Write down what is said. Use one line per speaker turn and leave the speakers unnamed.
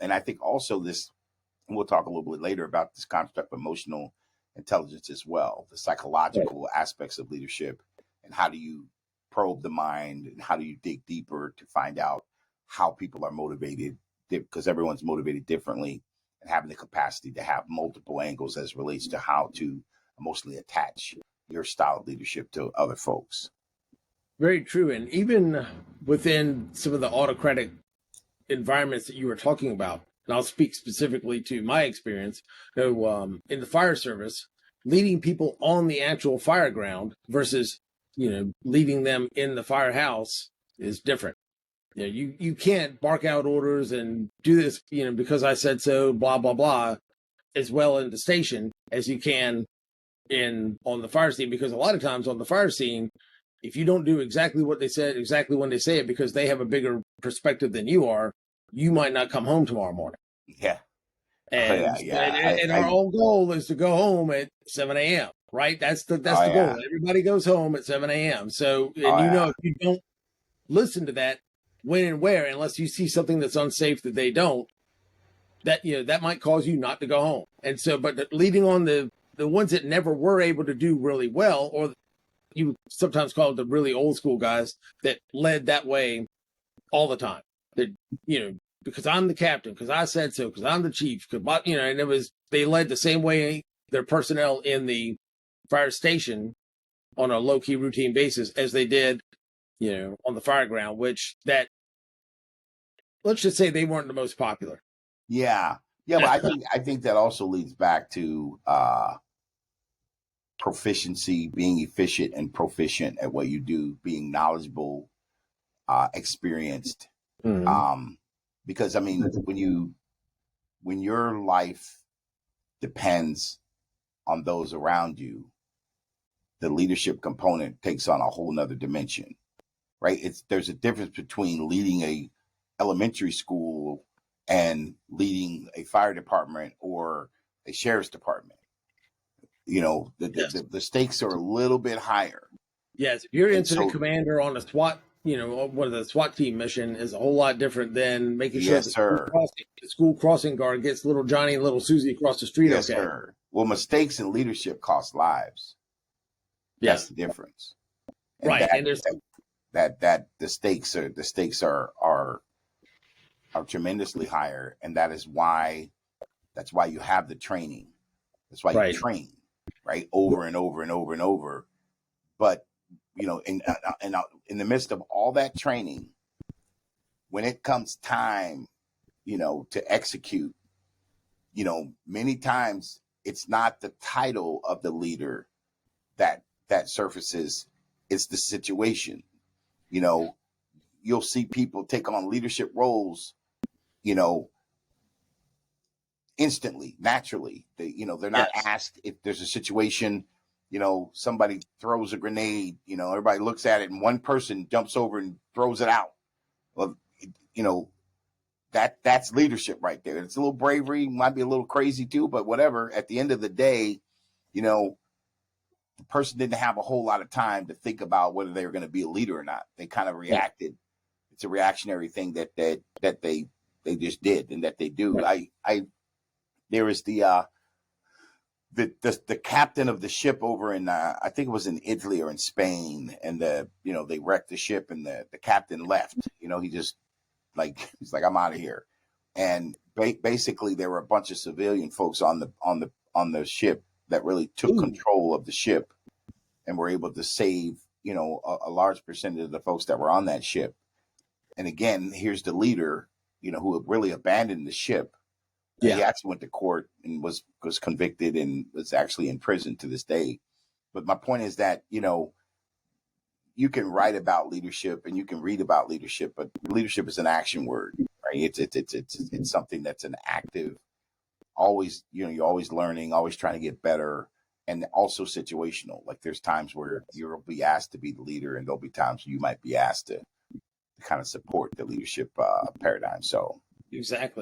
And I think also this, and we'll talk a little bit later about this concept of emotional intelligence as well, the psychological aspects of leadership, and how do you probe the mind and how do you dig deeper to find out how people are motivated, because everyone's motivated differently, and having the capacity to have multiple angles as relates to how to emotionally attach your style of leadership to other folks.
Very true. And even within some of the autocratic environments that you were talking about, and I'll speak specifically to my experience, in the fire service, leading people on the actual fire ground versus, leaving them in the firehouse is different. You can't bark out orders and do this, because I said so, blah, blah, blah, as well in the station as you can on the fire scene, because a lot of times on the fire scene, if you don't do exactly what they said, exactly when they say it, because they have a bigger perspective than you are, you might not come home tomorrow morning.
Yeah.
And our whole goal is to go home at 7 a.m., right? That's the goal. Everybody goes home at 7 a.m. So, if you don't listen to that, when and where, unless you see something that's unsafe that they don't, that might cause you not to go home. And so, but leading on the ones that never were able to do really well, or you sometimes call it the really old school guys that led that way all the time. That, because I'm the captain, because I said so, because I'm the chief, and they led the same way their personnel in the fire station on a low key routine basis as they did, on the fire ground, let's just say they weren't the most popular.
Yeah. Yeah. But I think that also leads back to, proficiency, being efficient and proficient at what you do, being knowledgeable, experienced.
Mm-hmm.
Because when your life depends on those around you, the leadership component takes on a whole nother dimension, right? There's a difference between leading a elementary school and leading a fire department or a sheriff's department. The stakes are a little bit higher.
Yes, if you're incident commander on a SWAT, one of the SWAT team mission is a whole lot different than making sure the school crossing guard gets little Johnny and little Susie across the street.
Yes, sir. Well, mistakes in leadership cost lives. That's the difference. And
right. And there's
that the stakes are tremendously higher, and that's why you have the training. That's why you train, right, over and over and over and over. But in the midst of all that training, when it comes time, to execute, many times it's not the title of the leader that surfaces, it's the situation. You'll see people take on leadership roles, instantly, naturally. They're not asked if there's a situation, somebody throws a grenade, everybody looks at it and one person jumps over and throws it out. Well, that's leadership right there. It's a little bravery, might be a little crazy too, but whatever. At the end of the day, the person didn't have a whole lot of time to think about whether they were going to be a leader or not. They kind of reacted. It's a reactionary thing that they just did and that they do. There is the captain of the ship over in I think it was in Italy or in Spain, and they wrecked the ship and the captain left. He just he's like, I'm out of here. And basically there were a bunch of civilian folks on the ship that really took control of the ship and were able to save a large percentage of the folks that were on that ship. And again, here's the leader, who had really abandoned the ship. Yeah. He actually went to court and was convicted and was actually in prison to this day. But my point is that, you can write about leadership and you can read about leadership, but leadership is an action word, right? It's something that's an active, always, you're always learning, always trying to get better, and also situational. Like there's times where you'll be asked to be the leader and there'll be times you might be asked to kind of support the leadership paradigm. So
exactly.